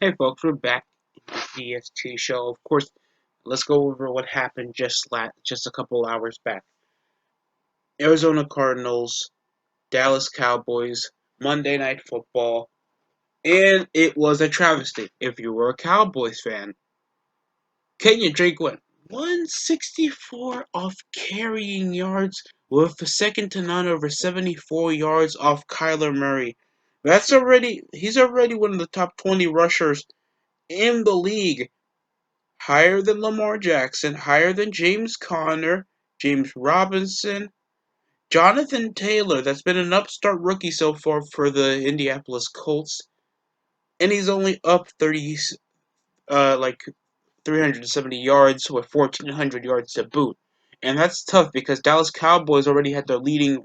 Hey folks, we're back in the DST show. Of course, let's go over what happened just a couple hours back. Arizona Cardinals, Dallas Cowboys, Monday Night Football, and it was a travesty if you were a Cowboys fan. Kenyon Drake went 164 off carrying yards with a second to none over 74 yards off Kyler Murray. He's already one of the top 20 rushers in the league. Higher than Lamar Jackson, higher than James Conner, James Robinson, Jonathan Taylor, that's been an upstart rookie so far for the Indianapolis Colts, and he's only up 370 yards with 1,400 yards to boot. And that's tough because Dallas Cowboys already had their leading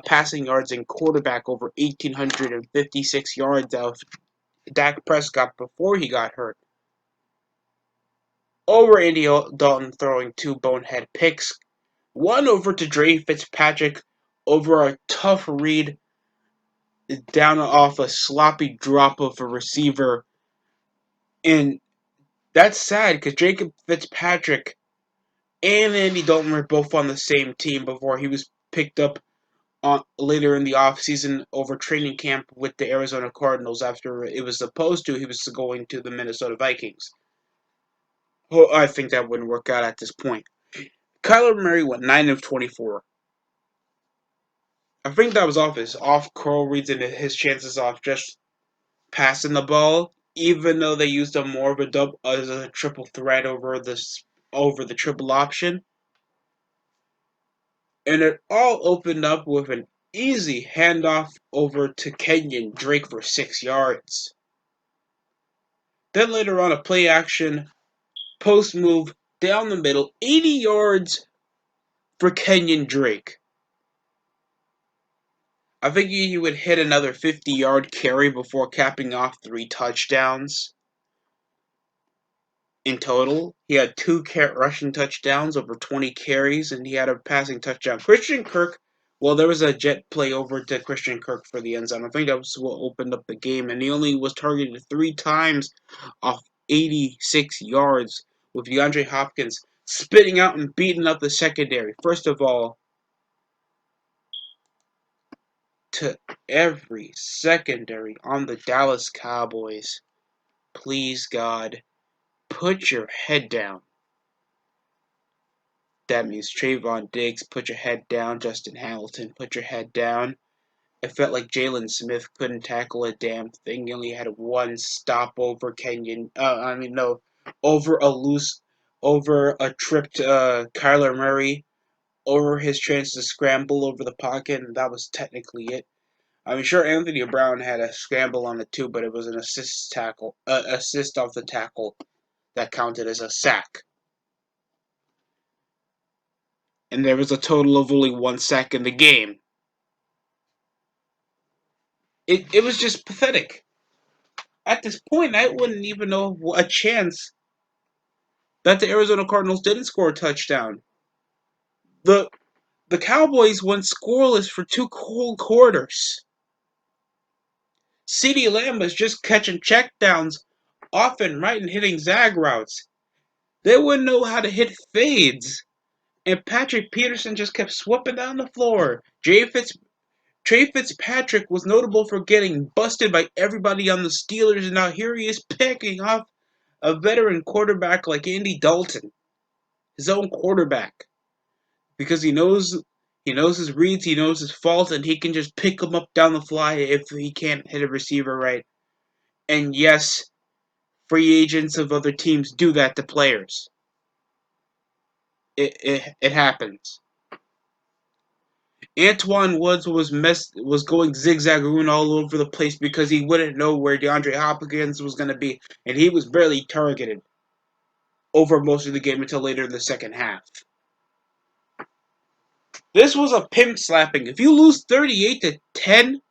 passing yards and quarterback over 1,856 yards out of Dak Prescott before he got hurt. Over Andy Dalton throwing two bonehead picks, one over to Dre Fitzpatrick over a tough read down off a sloppy drop of a receiver. And that's sad because Jacob Fitzpatrick and Andy Dalton were both on the same team before he was picked up later in the offseason over training camp with the Arizona Cardinals after it was supposed to he was going to the Minnesota Vikings. Well, I think that wouldn't work out at this point. Kyler Murray went 9 of 24. I think that was off Carl reads and his chances off just passing the ball, even though they used a more of a double as a triple threat over the triple option, and it all opened up with an easy handoff over to Kenyon Drake for 6 yards. Then later on, a play action post move down the middle, 80 yards for Kenyon Drake. I think he would hit another 50-yard carry before capping off 3 touchdowns. In total, he had two rushing touchdowns over 20 carries, and he had a passing touchdown. Christian Kirk, well, there was a jet play over to Christian Kirk for the end zone. I think that was what opened up the game, and he only was targeted 3 times off 86 yards, with DeAndre Hopkins spitting out and beating up the secondary. First of all, to every secondary on the Dallas Cowboys, please, God, put your head down. That means Trayvon Diggs, put your head down. Justin Hamilton, put your head down. It felt like Jalen Smith couldn't tackle a damn thing. He only had one stop over Kenyon. Over a trip to Kyler Murray, over his chance to scramble over the pocket, and that was technically it. I'm sure Anthony Brown had a scramble on it too, but it was an assist off the tackle that counted as a sack. And there was a total of only 1 sack in the game. It was just pathetic. At this point, I wouldn't even know a chance that the Arizona Cardinals didn't score a touchdown. The the Cowboys went scoreless for two whole quarters. CeeDee Lamb was just catching checkdowns off and right and hitting zag routes. They wouldn't know how to hit fades. And Patrick Peterson just kept swooping down the floor. Trey Fitzpatrick was notable for getting busted by everybody on the Steelers, and now here he is picking off a veteran quarterback like Andy Dalton, his own quarterback, because he knows his reads, he knows his faults, and he can just pick them up down the fly if he can't hit a receiver right. And yes, free agents of other teams do that to players. It happens. Antoine Woods was going zigzagoon all over the place because he wouldn't know where DeAndre Hopkins was going to be, and he was barely targeted over most of the game until later in the second half. This was a pimp slapping. If you lose 38-10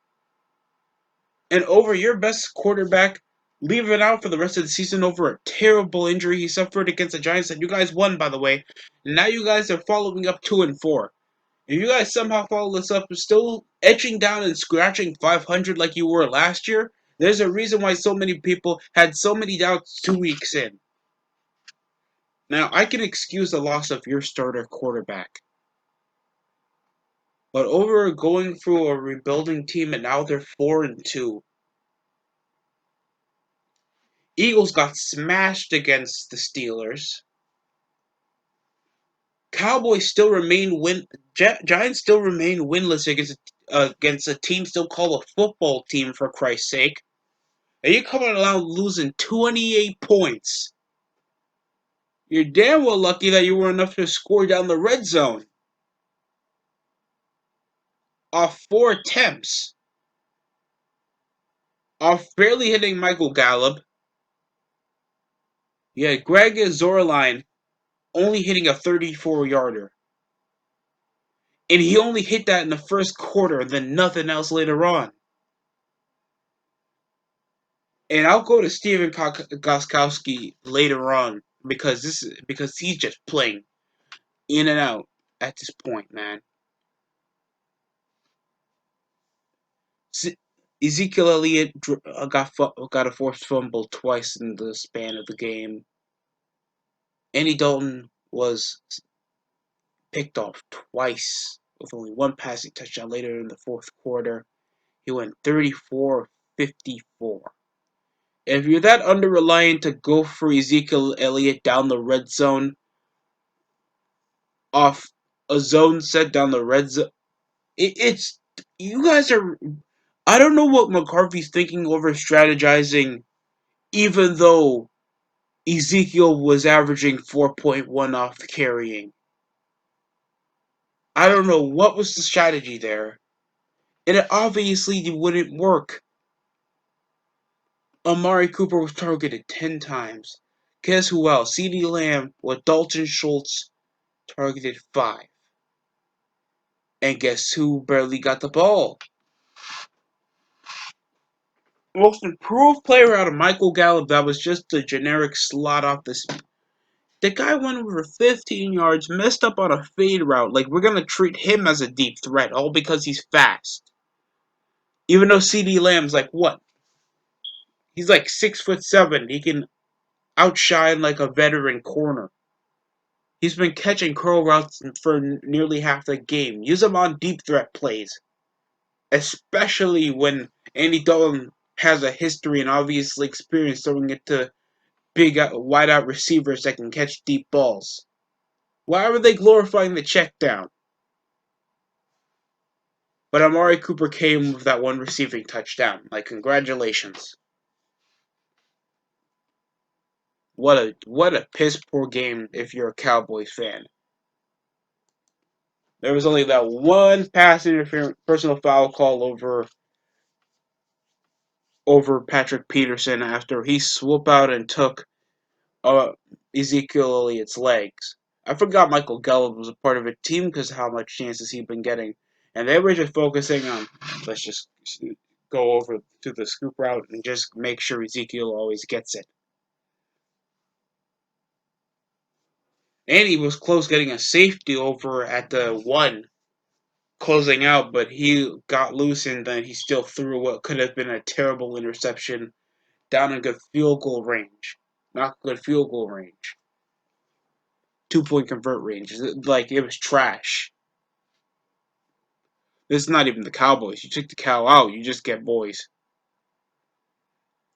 and over your best quarterback leaving out for the rest of the season over a terrible injury he suffered against the Giants that you guys won, by the way, and now you guys are following up 2-4. If you guys somehow follow this up, still edging down and scratching 500 like you were last year, There's a reason why so many people had so many doubts 2 weeks in. Now, I can excuse the loss of your starter quarterback. But over going through a rebuilding team and now they're 4-2. Eagles got smashed against the Steelers. Cowboys still remain Giants still remain winless against a team still called a football team, for Christ's sake. And you coming around losing 28 points. You're damn well lucky that you were enough to score down the red zone off 4 attempts, off barely hitting Michael Gallup. You had Greg Zorline only hitting a 34-yarder. And he only hit that in the first quarter, then nothing else later on. And I'll go to Steven Gostkowski later on because he's just playing in and out at this point, man. Ezekiel Elliott got a forced fumble twice in the span of the game. Andy Dalton was picked off twice with only one passing touchdown later in the fourth quarter. He went 34-54. If you're that under-reliant to go for Ezekiel Elliott down the red zone, off a zone set down the red zone, it's you guys are. I don't know what McCarthy's thinking over strategizing, even though Ezekiel was averaging 4.1 off the carrying. I don't know what was the strategy there, and it obviously wouldn't work. Amari Cooper was targeted 10 times. Guess who else? CeeDee Lamb with Dalton Schultz targeted 5. And guess who barely got the ball? Most improved player out of Michael Gallup, that was just a generic slot off the. The guy went over 15 yards, messed up on a fade route. Like, we're going to treat him as a deep threat, all because he's fast. Even though CeeDee Lamb's like, what? He's like 6'7". He can outshine like a veteran corner. He's been catching curl routes for nearly half the game. Use him on deep threat plays. Especially when Andy Dalton has a history and obviously experience throwing it to big wide out receivers that can catch deep balls. Why are they glorifying the check down? But Amari Cooper came with that one receiving touchdown. Like, congratulations. What a piss poor game if you're a Cowboys fan. There was only that one pass interference personal foul call over Patrick Peterson after he swooped out and took Ezekiel Elliott's legs. I forgot Michael Gallup was a part of a team because of how much chances he'd been getting. And they were just focusing on, let's just go over to the scoop route and just make sure Ezekiel always gets it. And he was close getting a safety over at the 1, closing out, but he got loose and then he still threw what could have been a terrible interception down in good field goal range. Not good field goal range. 2-point convert range. Like, it was trash. This is not even the Cowboys. You took the cow out, you just get boys.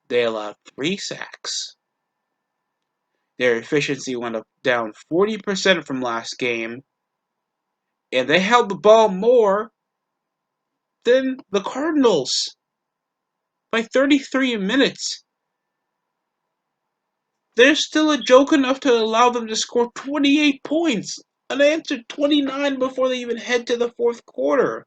They allowed 3 sacks. Their efficiency went up down 40% from last game. And they held the ball more than the Cardinals by 33 minutes. They're still a joke enough to allow them to score 28 points. Unanswered 29 before they even head to the fourth quarter.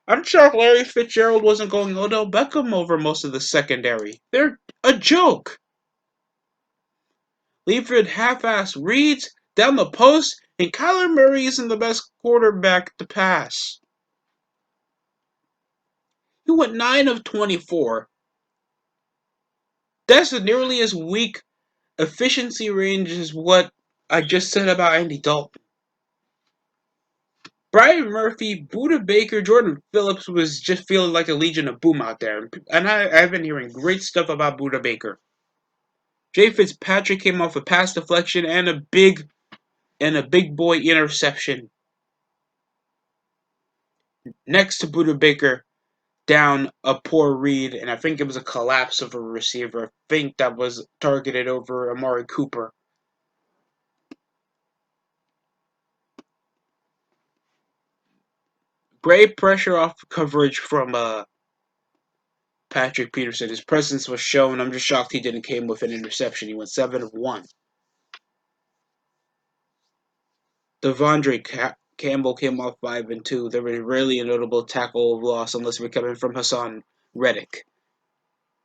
I'm shocked Larry Fitzgerald wasn't going Odell Beckham over most of the secondary. They're a joke. Leaford half-ass reads down the post, and Kyler Murray isn't the best quarterback to pass. He went 9 of 24. That's nearly as weak efficiency range as what I just said about Andy Dalton. Brian Murphy, Buda Baker, Jordan Phillips was just feeling like a Legion of Boom out there. And I've been hearing great stuff about Buda Baker. Jay Fitzpatrick came off a pass deflection and a big boy interception. Next to Buda Baker, down a poor read, and I think it was a collapse of a receiver. I think that was targeted over Amari Cooper. Great pressure off coverage from Patrick Peterson. His presence was shown. I'm just shocked he didn't came with an interception. He went 7 of 1. Devondre Campbell came off 5 and 2. There was rarely a notable tackle loss unless we're coming from Hassan Reddick.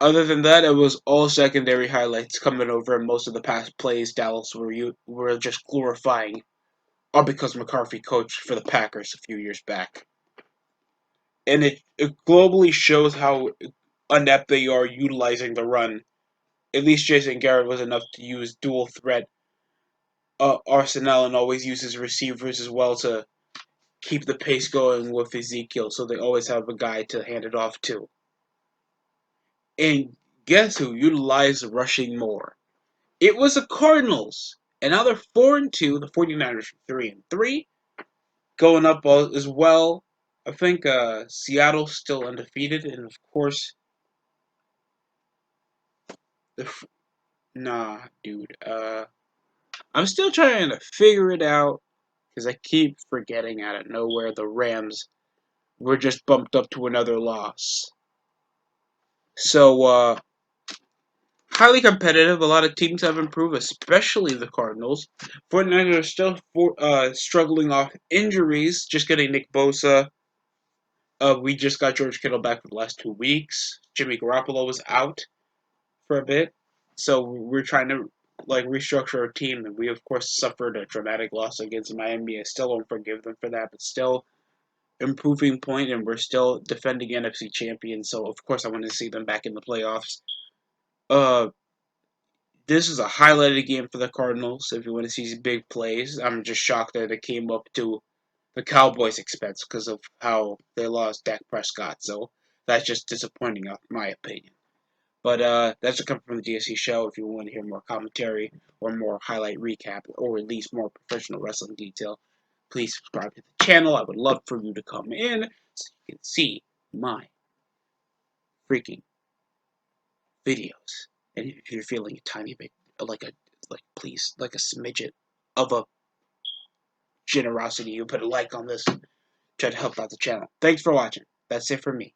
Other than that, it was all secondary highlights coming over, and most of the past plays Dallas were just glorifying, all because McCarthy coached for the Packers a few years back. And it globally shows how inept they are utilizing the run. At least Jason Garrett was enough to use dual threat Arsenal and always uses receivers as well to keep the pace going with Ezekiel, so they always have a guy to hand it off to. And guess who utilized rushing more? It was the Cardinals. And now they're 4 and 2. The 49ers are 3 and 3. Going up as well. I think Seattle's still undefeated, and of course, the nah, dude. I'm still trying to figure it out because I keep forgetting out of nowhere the Rams were just bumped up to another loss. So, highly competitive. A lot of teams have improved, especially the Cardinals. 49ers are still struggling off injuries, just getting Nick Bosa. We just got George Kittle back for the last 2 weeks. Jimmy Garoppolo was out for a bit. So we're trying to restructure our team, and we of course suffered a dramatic loss against Miami. I still don't forgive them for that, but still improving point, and we're still defending NFC champions. So of course I want to see them back in the playoffs. Uh, this is a highlighted game for the Cardinals. If you want to see big plays, I'm just shocked that it came up to the Cowboys' expense because of how they lost Dak Prescott. So that's just disappointing, in my opinion. But that's a coming from the DST show. If you want to hear more commentary or more highlight recap, or at least more professional wrestling detail, please subscribe to the channel. I would love for you to come in so you can see my freaking videos. And if you're feeling a tiny bit please, like a smidget of a generosity, you put a like on this, try to help out the channel. Thanks for watching. That's it for me.